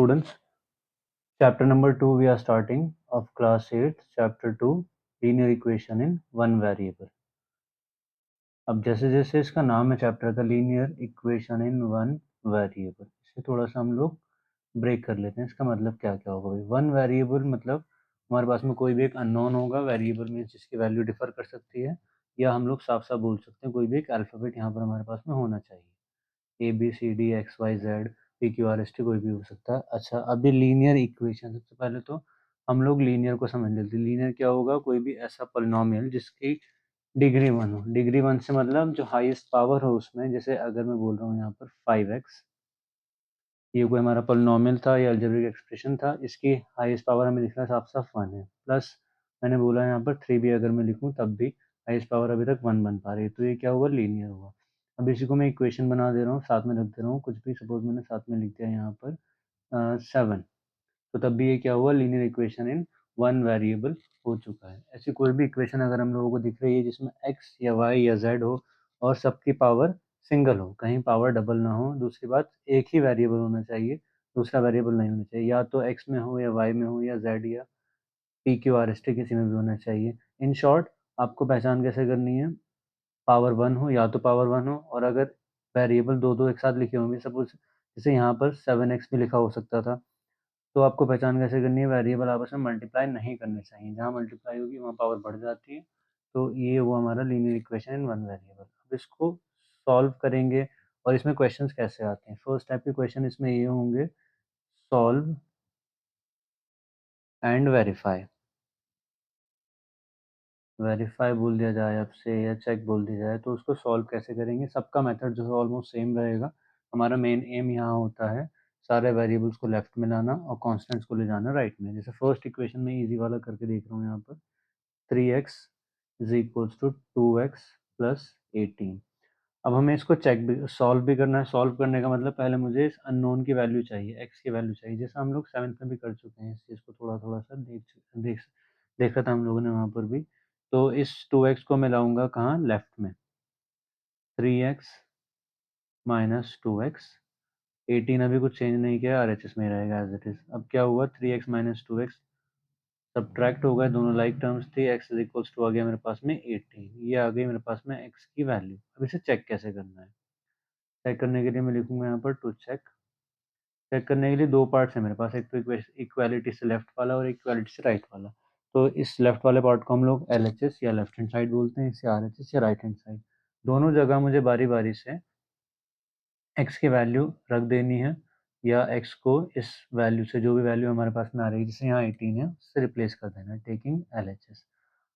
students, chapter number 2 we are starting of class 8, chapter 2, linear equation in one variable. अब जैसे जैसे इसका नाम है चैप्टर का linear equation in one variable, इसे थोड़ा सा हम लोग ब्रेक कर लेते हैं। इसका मतलब क्या क्या होगा भाई? वन वेरिएबल मतलब हमारे पास में कोई भी एक अननोन होगा, वेरिएबल मीन्स जिसकी वैल्यू डिफर कर सकती है, या हम लोग साफ साफ बोल सकते हैं कोई भी एक अल्फ़ाबेट यहाँ पर हमारे पास में होना चाहिए। ABCD XYZ PQRST कोई भी हो सकता है। अच्छा, अब ये लीनियर इक्वेशन, सबसे पहले तो हम लोग लीनियर को समझ लेते हैं। लीनियर क्या होगा? कोई भी ऐसा पॉलिनोमियल जिसकी डिग्री 1 हो। डिग्री 1 से मतलब जो हाईएस्ट पावर हो उसमें, जैसे अगर मैं बोल रहा हूँ यहाँ पर 5x, ये कोई हमारा पॉलिनोमियल था या अलजेब्रिक एक्सप्रेशन था, इसकी हाईएस्ट पावर हमें लिखना साफ साफ 1 है। प्लस मैंने बोला यहाँ पर 3 भी अगर मैं लिखूँ तब भी हाईएस्ट पावर अभी तक 1 बन पा रही है, तो ये क्या हुआ? लीनियर हुआ। अब इसी को मैं इक्वेशन बना दे रहा हूँ, साथ में रख दे रहा हूँ कुछ भी, सपोज मैंने साथ में लिख दिया यहाँ पर 7, तो तब भी ये क्या हुआ? Linear equation in one variable हो चुका है। ऐसी कोई भी इक्वेशन अगर हम लोगों को दिख रही है जिसमें x या y या z हो और सबकी पावर सिंगल हो, कहीं पावर डबल ना हो, दूसरी बात एक ही वेरिएबल होना चाहिए, दूसरा वेरिएबल नहीं होना चाहिए, या तो x में हो या y में हो या z या p q r s t किसी में भी होना चाहिए। इन शॉर्ट, आपको पहचान कैसे करनी है? पावर 1 हो, या तो पावर 1 हो, और अगर वेरिएबल दो दो एक साथ लिखे होंगे, सपोज जैसे यहाँ पर 7x भी लिखा हो सकता था, तो आपको पहचान कैसे करनी है? वेरिएबल आपस में मल्टीप्लाई नहीं करने चाहिए, जहाँ मल्टीप्लाई होगी वहाँ पावर बढ़ जाती है। तो ये हुआ हमारा linear equation in one variable. अब इसको सॉल्व करेंगे, और इसमें क्वेश्चंस कैसे आते हैं? फर्स्ट टाइप के क्वेश्चन इसमें ये होंगे, सॉल्व एंड वेरीफाई। वेरीफाई बोल दिया जाए आपसे या चेक बोल दिया जाए, तो उसको सॉल्व कैसे करेंगे? सबका मेथड जो है ऑलमोस्ट सेम रहेगा। हमारा मेन एम यहाँ होता है सारे वेरिएबल्स को लेफ्ट में लाना और कॉन्स्टेंट्स को ले जाना राइट में। जैसे फर्स्ट इक्वेशन में इजी वाला करके देख रहा हूँ यहाँ पर, 3x is equals to 2x plus 18। अब हमें इसको चेक भी, सॉल्व भी करना है। सॉल्व करने का मतलब पहले मुझे इस अननोन की वैल्यू चाहिए, x की वैल्यू चाहिए, जैसा हम लोग 7th में भी कर चुके हैं। इस चीज़ को थोड़ा थोड़ा सा देख देखा था हम लोगों ने वहाँ पर भी। तो इस 2x को मैं लाऊंगा कहाँ? लेफ्ट में। 3x माइनस 2x, 18 अभी कुछ चेंज नहीं किया, RHS में ही रहेगा एज इट इज। अब क्या हुआ? 3x माइनस 2x सब्ट्रैक्ट हो गए, दोनों लाइक टर्म्स थी, x इज इक्वल्स टू आ गया मेरे पास में 18। ये आ गई मेरे पास में x की वैल्यू। अब इसे चेक कैसे करना है? चेक करने के लिए मैं लिखूंगा यहाँ पर टू चेक। चेक करने के लिए दो पार्ट्स है मेरे पास, एक तो इक्वालिटी से लेफ्ट वाला और इक्वालिटी से राइट वाला। तो इस लेफ्ट वाले पार्ट को हम लोग LHS या लेफ्ट हैंड साइड बोलते हैं, इसे RHS या राइट हैंड साइड। दोनों जगह मुझे बारी बारी से x की वैल्यू रख देनी है, या x को इस वैल्यू से, जो भी वैल्यू हमारे पास में आ रही है, जैसे यहाँ 18 है, उससे रिप्लेस कर देना है, टेकिंग LHS।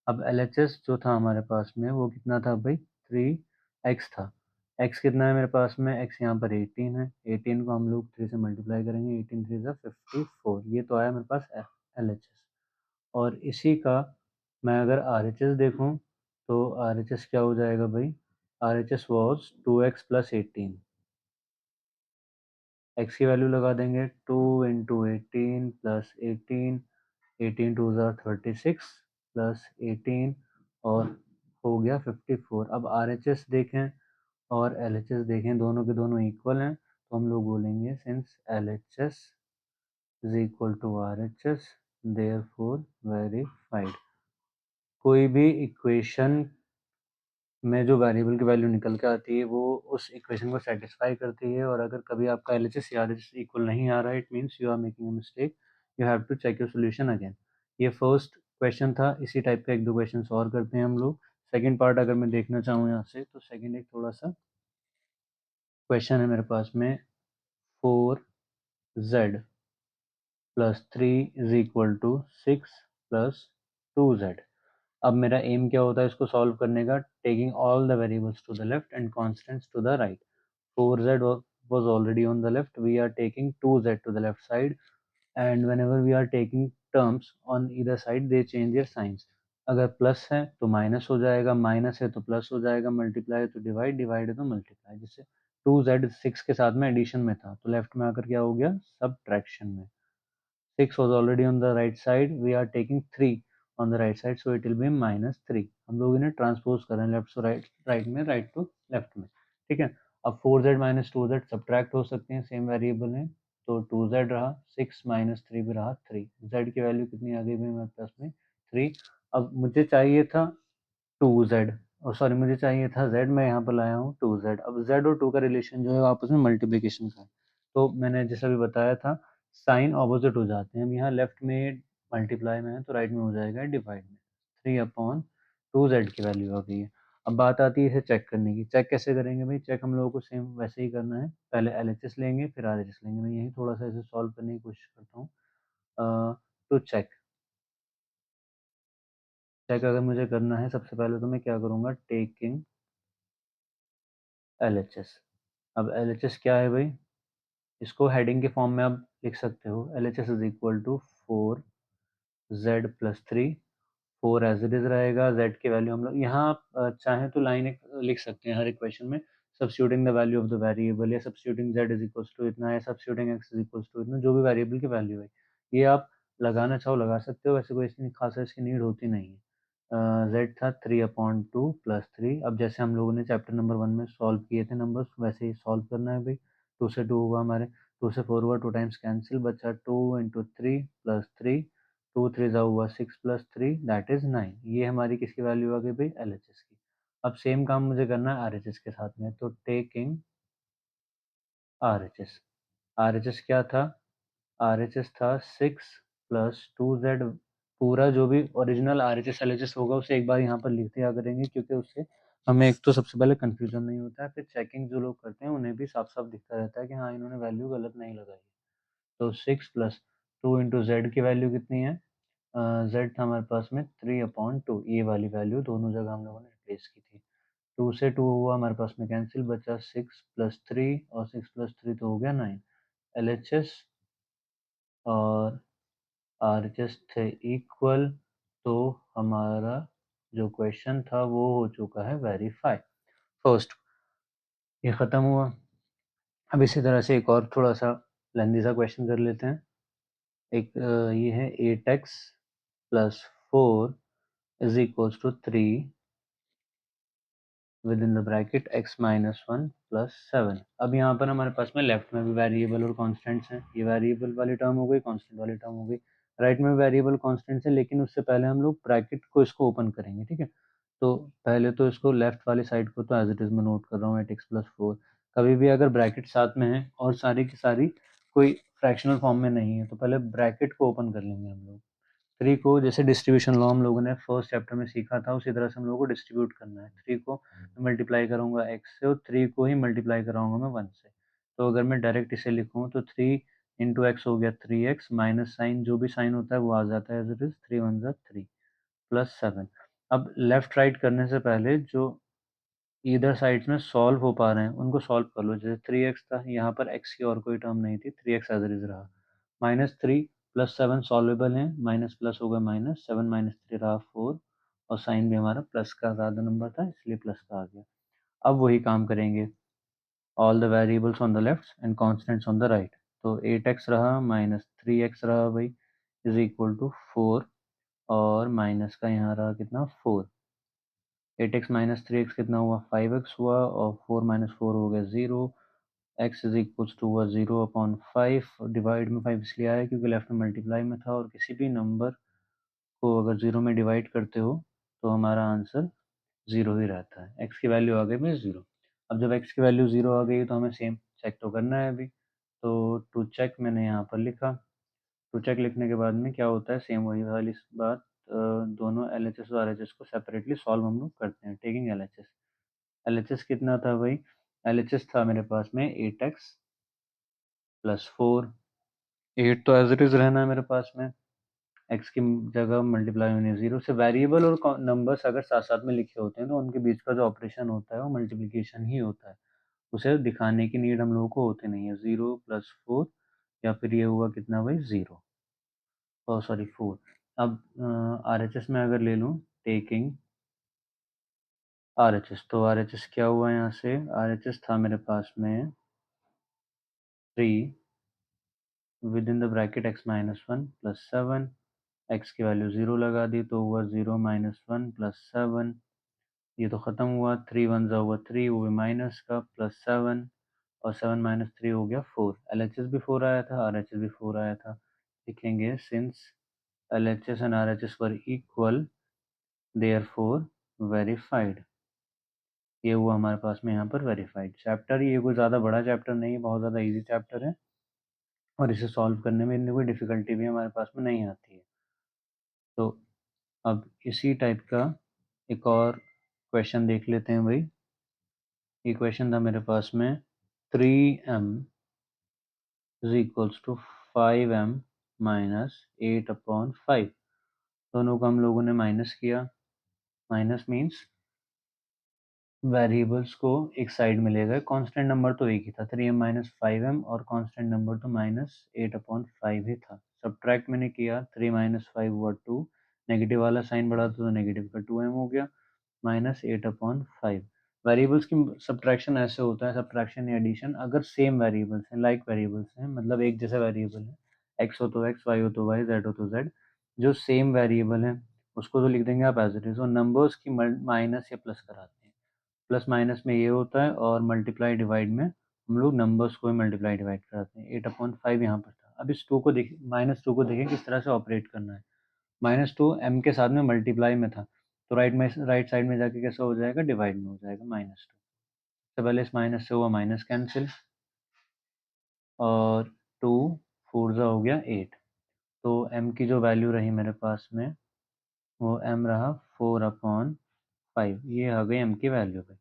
अब LHS जो था हमारे पास में वो कितना था भाई? 3x था। x कितना है मेरे पास में? x यहाँ पर 18 है। 18 को हम लोग 3 से मल्टीप्लाई करेंगे, 18 3 सा 54। ये तो आया मेरे पास LHS। और इसी का मैं अगर RHS देखूँ तो RHS क्या हो जाएगा भाई? RHS was 2x plus 18। x की वैल्यू लगा देंगे, 2 इंटू 18 प्लस 18, 18 टू ज़ार 36 प्लस 18, और हो गया 54। अब RHS देखें और LHS देखें, दोनों के दोनों इक्वल हैं, तो हम लोग बोलेंगे since LHS is equal to RHS therefore verified. कोई भी इक्वेशन में जो वेरिएबल की वैल्यू निकल के आती है वो उस इक्वेशन को सेटिस्फाई करती है, और अगर कभी आपका LHS या RHS इक्वल नहीं आ रहा है, it means you are making a mistake, you have to check your solution again. ये फर्स्ट क्वेश्चन था। इसी टाइप का एक दो क्वेश्चन और करते हैं हम लोग। सेकंड पार्ट अगर मैं देखना चाहूँ यहाँ से, तो सेकंड एक थोड़ा सा क्वेश्चन है मेरे पास में, 4z plus 3 is equal to 6 plus 2z। अब मेरा एम क्या होता है इसको सॉल्व करने का? Taking all the variables to the left and constants to the right. 4z was already on the left, we are taking 2z to the left side, and whenever we are taking terms on either side they change their signs। अगर plus है तो minus हो जाएगा, minus है तो plus हो जाएगा, multiply है तो डिवाइड, डिवाइड है तो मल्टीप्लाई। जैसे 2z 6 के साथ में एडिशन में था, तो लेफ्ट में आकर क्या हो गया? सब्ट्रैक्शन में। 6 was already on the right side, we are taking 3 on the right side, so it will be minus 3। हम लोग इन्हें ट्रांसपोज कर रहे हैं लेफ्ट टू राइट, राइट में, राइट टू लेफ्ट में, ठीक है। अब 4z माइनस 2z सब्ट्रैक्ट हो सकते हैं, सेम वेरिएबल है, तो 2z रहा, 6 माइनस 3 भी रहा 3। z की वैल्यू कितनी आ गई भाई मेरे पास में 3। अब मुझे चाहिए था 2z, और सॉरी मुझे चाहिए था z, मैं यहाँ पर लाया हूँ 2z। अब z और 2 का रिलेशन जो है वो आपस में मल्टीप्लिकेशन का है, तो मैंने जैसा भी बताया था साइन ऑपोजिट हो जाते हैं। अब यहाँ लेफ्ट में मल्टीप्लाई में है तो राइट में हो जाएगा डिवाइड में। 3/2z की वैल्यू आ गई है। अब बात आती है इसे चेक करने की। चेक कैसे करेंगे भाई? चेक हम लोगों को सेम वैसे ही करना है, पहले LHS लेंगे फिर RHS लेंगे। मैं यही थोड़ा सा इसे सॉल्व करने की कोशिश करता हूँ। तो चेक चेक अगर मुझे करना है सबसे पहले तो मैं क्या करूँगा, टेकिंग LHS। अब LHS क्या है भाई? इसको हेडिंग के फॉर्म में आप लिख सकते हो, LHS is equal to 4z+3। 4 as it is रहेगा, z की वैल्यू हम लोग यहाँ चाहें तो लाइन एक लिख सकते हैं हर इक्वेशन में, substituting the value of the variable, या substituting z is equal to इतना, या substituting x is equal to इतना, जो भी वेरिएबल की वैल्यू है ये आप लगाना चाहो लगा सकते हो। वैसे कोई इतनी खास इसकी नीड होती नहीं है। z था 3/2 + 3। अब जैसे हम लोगों ने चैप्टर नंबर 1 में सॉल्व किए थे नंबर्स, वैसे ही सॉल्व करना है भाई। 2 से 2 हुआ हमारे, 2 से 4 हुआ, 2 टाइम्स कैंसिल, बचा 2 × 3 + 3। 2 3 जा हुआ 6 + 3 दैट इज 9। ये हमारी किसकी वैल्यू आ गई भाई? LHS की। अब सेम काम मुझे करना है RHS के साथ में, तो टेकिंग RHS। RHS क्या था? RHS था 6 + 2z। पूरा जो भी ओरिजिनल RHS LHS होगा उसे एक बार यहाँ पर लिख दिया करेंगे, क्योंकि उससे हमें एक तो सबसे पहले कंफ्यूजन नहीं होता है, फिर चेकिंग जो लोग करते हैं उन्हें भी साफ साफ दिखता रहता है कि हाँ इन्होंने वैल्यू गलत नहीं लगाई। तो 6 + 2 × z की वैल्यू कितनी है? z था हमारे पास में 3/2, ये वाली वैल्यू दोनों जगह हम लोगों ने रिप्लेस की थी। 2 से 2 हुआ हमारे पास में कैंसिल, बचा 6 + 3, और 6 + 3 तो हो गया 9। LHS और RHS थे इक्वल, तो हमारा जो क्वेश्चन था वो हो चुका है वेरीफाई। फर्स्ट ये खत्म हुआ। अब इसी तरह से एक और थोड़ा सा लेंदी सा क्वेश्चन कर लेते हैं। एक ये है 8x + 4 is equals to 3 within the bracket x - 1 + 7। अब यहाँ पर हमारे पास में लेफ्ट में भी वेरिएबल और कॉन्स्टेंट्स हैं। ये वेरिएबल वाली टर्म हो गई, कांस्टेंट वाली टर्म हो गई। राइट में वेरिएबल कॉन्स्टेंट्स है, लेकिन उससे पहले हम लोग ब्रैकेट को इसको ओपन करेंगे, ठीक है। तो पहले तो इसको लेफ्ट वाली साइड को तो एज इट इज मैं नोट कर रहा हूँ 8x + 4। कभी भी अगर ब्रैकेट साथ में है और सारी की सारी कोई फ्रैक्शनल फॉर्म में नहीं है तो पहले ब्रैकेट को ओपन कर लेंगे हम लोग। 3 को जैसे डिस्ट्रीब्यूशन लॉ हम लोगों ने फर्स्ट चैप्टर में सीखा था उसी तरह से हम लोगों को डिस्ट्रीब्यूट करना है। 3 को मल्टीप्लाई करूंगा x से और 3 को ही मल्टीप्लाई कराऊंगा मैं 1 से। तो अगर मैं डायरेक्ट इसे लिखूं तो 3 × x हो गया 3x, माइनस साइन जो भी साइन होता है वो आ जाता है एज इट इज, 3 1 जा 3 + 7। अब लेफ्ट राइट करने से पहले जो ईदर साइड्स में सॉल्व हो पा रहे हैं उनको सॉल्व कर लो। जैसे 3x था, यहाँ पर x की और कोई टर्म नहीं थी, 3x एज इट इज रहा। -3 + 7 सॉल्वेबल है, माइनस प्लस होगा माइनस, 7 - 3 रहा 4, और साइन भी हमारा प्लस का ज़्यादा नंबर था इसलिए प्लस का आ गया। अब वही काम करेंगे, all the variables on the left and constants on the right. तो 8x रहा, -3x रहा भाई, इज इक्वल टू 4, और माइनस का यहाँ रहा कितना 4। 8x - 3x कितना हुआ 5x हुआ, और 4 - 4 हो गया 0। x इज इक्वल्स टू हुआ 0/5। डिवाइड में 5 इसलिए आया क्योंकि लेफ्ट में मल्टीप्लाई में था, और किसी भी नंबर को अगर 0 में डिवाइड करते हो तो हमारा आंसर 0 ही रहता है। x की वैल्यू आ गई भाई 0। अब जब x की वैल्यू 0 आ गई तो हमें सेम चेक तो करना है अभी। तो टू चेक मैंने यहाँ पर लिखा। टू चेक लिखने के बाद में क्या होता है, सेम वही वाली बात, दोनों LHS और RHS को सेपरेटली सॉल्व हम लोग करते हैं। टेकिंग LHS, LHS कितना था भाई? LHS था मेरे पास में 8x + 4। 8 तो एज इट इज रहना है मेरे पास में, x की जगह मल्टीप्लाई होनी है 0 से। वेरिएबल और नंबर्स अगर साथ साथ में लिखे होते हैं तो उनके बीच का जो ऑपरेशन होता है वो मल्टीप्लिकेशन ही होता है, उसे दिखाने की नीड हम लोगों को होती नहीं है। 0 + 4, या फिर ये हुआ कितना भाई 0, और सॉरी 4। अब RHS में अगर ले लूँ, टेकिंग RHS, तो RHS क्या हुआ यहाँ से? RHS था मेरे पास में 3 within the bracket x - 1 + 7। x की वैल्यू 0 लगा दी तो हुआ 0 - 1 + 7। ये तो ख़त्म हुआ, 3 1 जा हुआ 3, वो भी माइनस का, +7, और 7 माइनस 3 हो गया 4। एलएचएस भी 4 आया था, आरएचएस भी 4 आया था। लिखेंगे since LHS and RHS were equal therefore verified. ये हुआ हमारे पास में यहाँ पर वेरीफाइड। चैप्टर ये कोई ज़्यादा बड़ा चैप्टर नहीं है, बहुत ज़्यादा इजी चैप्टर है और इसे सॉल्व करने में इतनी कोई डिफ़िकल्टी भी हमारे पास में नहीं आती है। तो अब इसी टाइप का एक और क्वेश्चन देख लेते हैं भाई। ये क्वेश्चन था मेरे पास में 3m is equals to 5m minus 8/5। दोनों को हम लोगों ने माइनस किया। माइनस मीन्स वेरिएबल्स को एक साइड में ले गए। कांस्टेंट नंबर तो एक ही था 3m माइनस 5m और कांस्टेंट नंबर तो माइनस 8/5 ही था। सब्ट्रैक्ट मैंने किया 3 माइनस 5 हुआ 2, नेगेटिव वाला साइन बढ़ा तो नेगेटिव का 2m हो गया माइनस 8/5। वेरिएबल्स की सब्ट्रैक्शन ऐसे होता है, सब्ट्रैक्शन या एडिशन, अगर सेम वेरिएबल्स हैं, लाइक वेरिएबल्स हैं, मतलब एक जैसा वेरिएबल है, एक्स हो तो एक्स, वाई हो तो वाई, जेड हो तो जेड, जो सेम वेरिएबल है उसको तो लिख देंगे आप एज इट इज और नंबर्स की माइनस या प्लस कराते हैं। प्लस माइनस में ये होता है और मल्टीप्लाई डिवाइड में हम लोग नंबर्स को मल्टीप्लाई डिवाइड कराते हैं। 8/5 यहाँ पर था। अब इस 2 को देखें, -2 को देखें किस तरह से ऑपरेट करना है। -2 m के साथ में मल्टीप्लाई में था, तो राइट साइड में जाके कैसा हो जाएगा, डिवाइड में हो जाएगा -2। सबसे पहले इस माइनस से हुआ माइनस कैंसिल और 2 4 जा हो गया 8। तो m की जो वैल्यू रही मेरे पास में वो m रहा 4/5। ये आ गई m की वैल्यू पे।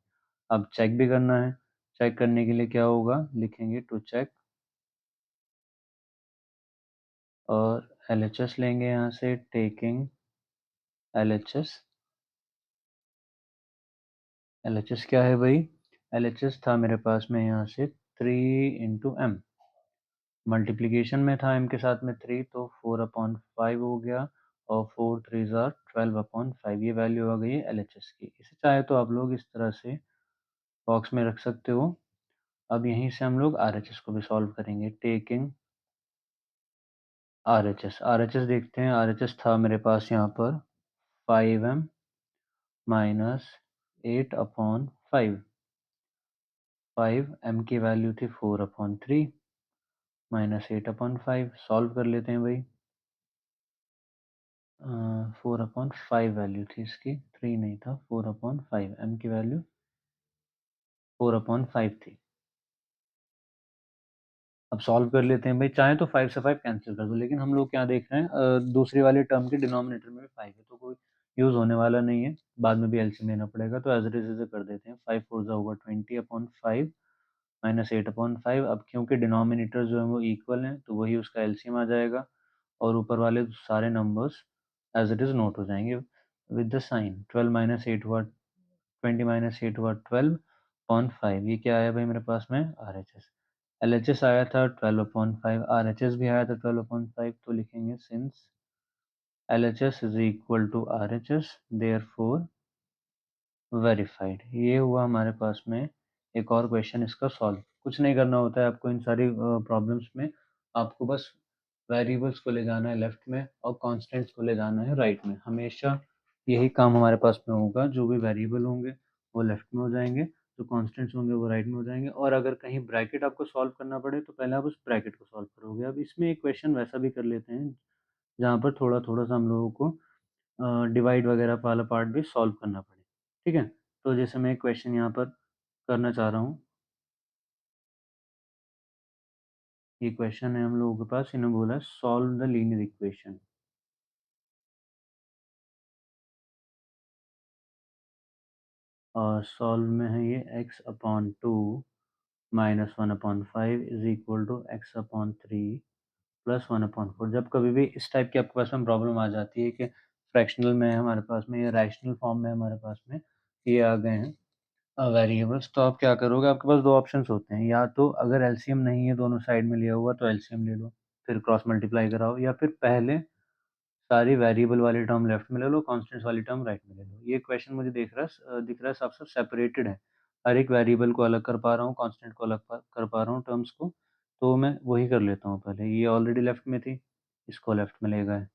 अब चेक भी करना है। चेक करने के लिए क्या होगा, लिखेंगे टू चेक और LHS लेंगे यहाँ से, टेकिंग LHS। LHS क्या है भाई, LHS था मेरे पास में यहाँ से 3 × m। मल्टीप्लिकेशन में था m के साथ में 3 तो 4/5 हो गया और 4 3 ज़ा 12/5। ये वैल्यू आ गई है LHS की। इसे चाहे तो आप लोग इस तरह से बॉक्स में रख सकते हो। अब यहीं से हम लोग RHS को भी सॉल्व करेंगे, टेकिंग RHS देखते हैं। RHS था मेरे पास यहाँ पर 5m माइनस 8/5। 5m की वैल्यू थी 4/3 माइनस 8/5। सॉल्व कर लेते हैं भाई। 4/5 वैल्यू थी इसकी, 3 नहीं था, 4/5। m की वैल्यू 4/5 थी। अब सॉल्व कर लेते हैं भाई। चाहे तो 5 से 5 कैंसिल कर दो, लेकिन हम लोग क्या देख रहे हैं, दूसरी वाली टर्म के डिनोमिनेटर में भी 5 है तो कोई यूज़ होने वाला नहीं है, बाद में भी एलसीएम लेना पड़ेगा, तो एज इट इज इसे कर देते हैं। 5 4 जा होगा 20/5 माइनस 8/5। अब क्योंकि डिनोमिनेटर जो है वो इक्वल हैं तो वही उसका एलसीएम आ जाएगा और ऊपर वाले सारे numbers as it is note हो जाएंगे विद द साइन। 12 माइनस 8 हुआ 20 माइनस 8 हुआ 12/5। ये क्या आया भाई मेरे पास में, RHS। LHS आया था 12/5, RHS भी आया था 12/5, तो लिखेंगे since LHS is equal to RHS therefore verified. ये हुआ हमारे पास में एक और क्वेश्चन इसका सॉल्व। कुछ नहीं करना होता है आपको इन सारी प्रॉब्लम्स में, आपको बस वेरिएबल्स को ले जाना है लेफ्ट में और कांस्टेंट्स को ले जाना है राइट में। हमेशा यही काम हमारे पास में होगा, जो भी वेरिएबल होंगे वो लेफ्ट में हो जाएंगे, जो कांस्टेंट्स होंगे वो राइट में हो जाएंगे। और अगर कहीं ब्रैकेट आपको सॉल्व करना पड़े तो पहले आप उस ब्रैकेट को सॉल्व करोगे। अब इसमें एक क्वेश्चन वैसा भी कर लेते हैं जहाँ पर थोड़ा थोड़ा सा हम लोगों को डिवाइड वगैरह वाला पार्ट भी सॉल्व करना पड़े। ठीक है, तो जैसे मैं एक क्वेश्चन यहाँ पर करना चाह रहा हूँ। ये क्वेश्चन है हम लोगों के पास, इन्होंने बोला सॉल्व द लीनियर इक्वेशन। और सॉल्व में है ये x/2 minus 1/5 is equal to x/3 plus 1/4। जब कभी भी इस टाइप की आपके पास में प्रॉब्लम आ जाती है कि फ्रैक्शनल में है हमारे पास में या रैशनल फॉर्म में हमारे पास में ये आ गए हैं वेरिएबल्स, तो आप क्या करोगे, आपके पास दो ऑप्शंस होते हैं। या तो अगर एलसीएम नहीं है दोनों साइड में लिया हुआ तो एलसीएम ले लो, फिर क्रॉस मल्टीप्लाई कराओ, या फिर पहले सारी वेरिएबल वाली टर्म लेफ्ट में ले लो, कांस्टेंट्स वाली टर्म राइट में ले लो। ये क्वेश्चन मुझे दिख रहा है साफ साफ सेपरेटेड है। हर एक वेरिएबल को अलग कर पा रहा हूँ, कांस्टेंट को अलग कर पा रहा हूँ टर्म्स को, तो मैं वही कर लेता हूँ। पहले ये ऑलरेडी लेफ्ट में थी, इसको लेफ्ट में ले गए।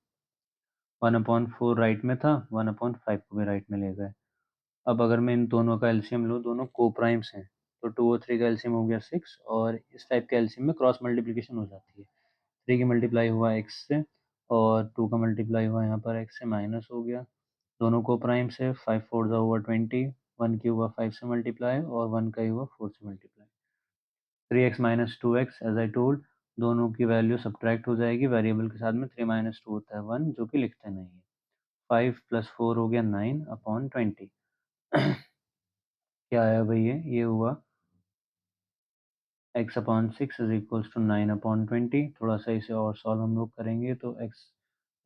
1/4 राइट में था, 1/5 को भी राइट में ले गए। अब अगर मैं इन दोनों का एलसीएम लूँ, दोनों को प्राइम्स हैं, तो 2 और 3 का एलसीएम हो गया 6 और इस टाइप के एलसीएम में क्रॉस मल्टीप्लिकेशन हो जाती है। 3 की मल्टीप्लाई हुआ x से और 2 का मल्टीप्लाई हुआ यहाँ पर x से माइनस हो गया। दोनों को प्राइम से 5 4 ज़ा हुआ 20, 1 की हुआ 5 से मल्टीप्लाई और 1 का ही हुआ 4 से multiply. 3x minus 2x as I told, दोनों की वैल्यू सब्ट्रैक्ट हो जाएगी, वेरिएबल के साथ में 3 माइनस 2 होता है 1 जो कि लिखते नहीं है। 5 प्लस 4 हो गया 9 अपॉन 20। क्या आया भाई ये हुआ x upon 6 is equals to 9 upon 20। थोड़ा सा इसे और सॉल्व हम लोग करेंगे तो x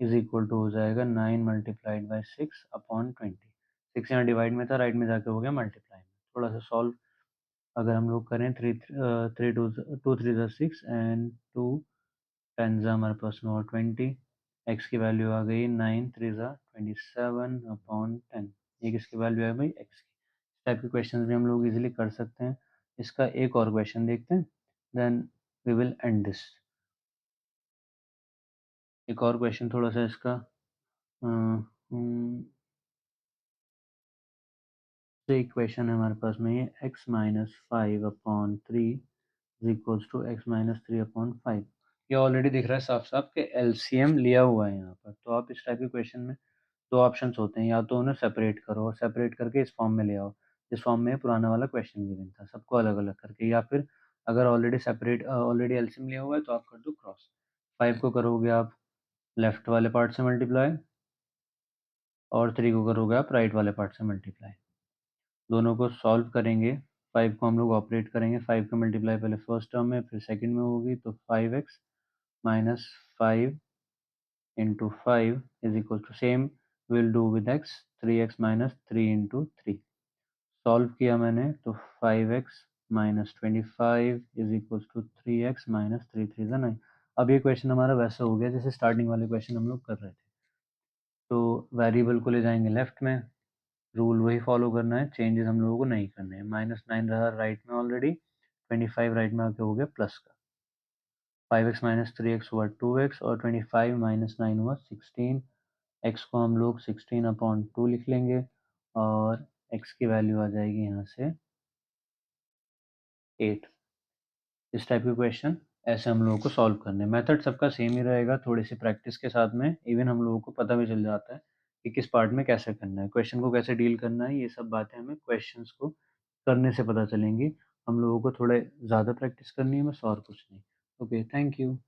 इज इक्वल टू हो जाएगा 9 मल्टीप्लाइड बाई 6 अपॉन 20। 6 यहाँ डिवाइड में था, राइट में जाके हो गया मल्टीप्लाई में। थोड़ा सा सॉल्व अगर हम लोग करें, टू थ्री ज़ा 6 एंड 2 10 ज़ा हमारे पास में और 20। x की वैल्यू आ गई 9 3 ज़ा 27 अपॉन 10। ये किसकी वैल्यू है भाई, x की। इस टाइप के क्वेश्चन भी हम लोग इजीली कर सकते हैं। इसका एक और क्वेश्चन देखते हैं, then we will end this. एक और क्वेश्चन थोड़ा सा इसका एक क्वेश्चन है हमारे पास में, ये x minus 5 upon 3 is equals to x minus 3 upon 5। ये ऑलरेडी दिख रहा है साफ साफ कि एलसीएम लिया हुआ है यहाँ पर। तो आप इस टाइप के क्वेश्चन में दो ऑप्शंस होते हैं, या तो उन्हें सेपरेट करो और सेपरेट करके इस फॉर्म में ले आओ, जिस फॉर्म में पुराना वाला क्वेश्चन गिवन था, सबको अलग अलग करके, या फिर अगर ऑलरेडी एलसीएम लिया हुआ है तो आप कर दो क्रॉस। 5 को करोगे आप लेफ्ट वाले पार्ट से मल्टीप्लाई और 3 को करोगे आप राइट वाले पार्ट से मल्टीप्लाई। दोनों को सॉल्व करेंगे, 5 को हम लोग ऑपरेट करेंगे, 5 का मल्टीप्लाई पहले फर्स्ट टर्म में फिर सेकंड में होगी, तो 5x minus 5 into 5 is equal to same will do with x, 3x minus 3 into 3। Solve किया मैंने तो 5x minus 25 is equal to 3x minus 3 3 ज़ा 9। अब ये क्वेश्चन हमारा वैसा हो गया जैसे स्टार्टिंग वाले क्वेश्चन हम लोग कर रहे थे। तो वेरिएबल को ले जाएंगे लेफ्ट में, रूल वही फॉलो करना है, चेंजेस हम लोगों को नहीं करने हैं। -9 रहा राइट में ऑलरेडी, 25 राइट में आके हो गया प्लस का। 5x माइनस 3x हुआ 2x और 25 माइनस 9 हुआ 16। x को हम लोग 16 अपॉन 2 लिख लेंगे और x की वैल्यू आ जाएगी यहाँ से 8। इस टाइप के क्वेश्चन ऐसे हम लोगों को सॉल्व करने हैं। मेथड सबका सेम ही रहेगा, थोड़ी सी प्रैक्टिस के साथ में इवन हम लोगों को पता भी चल जाता है कि किस पार्ट में कैसे करना है, क्वेश्चन को कैसे डील करना है। ये सब बातें हमें क्वेश्चंस को करने से पता चलेंगी। हम लोगों को थोड़े ज़्यादा प्रैक्टिस करनी है बस, और कुछ नहीं। Okay, thank you.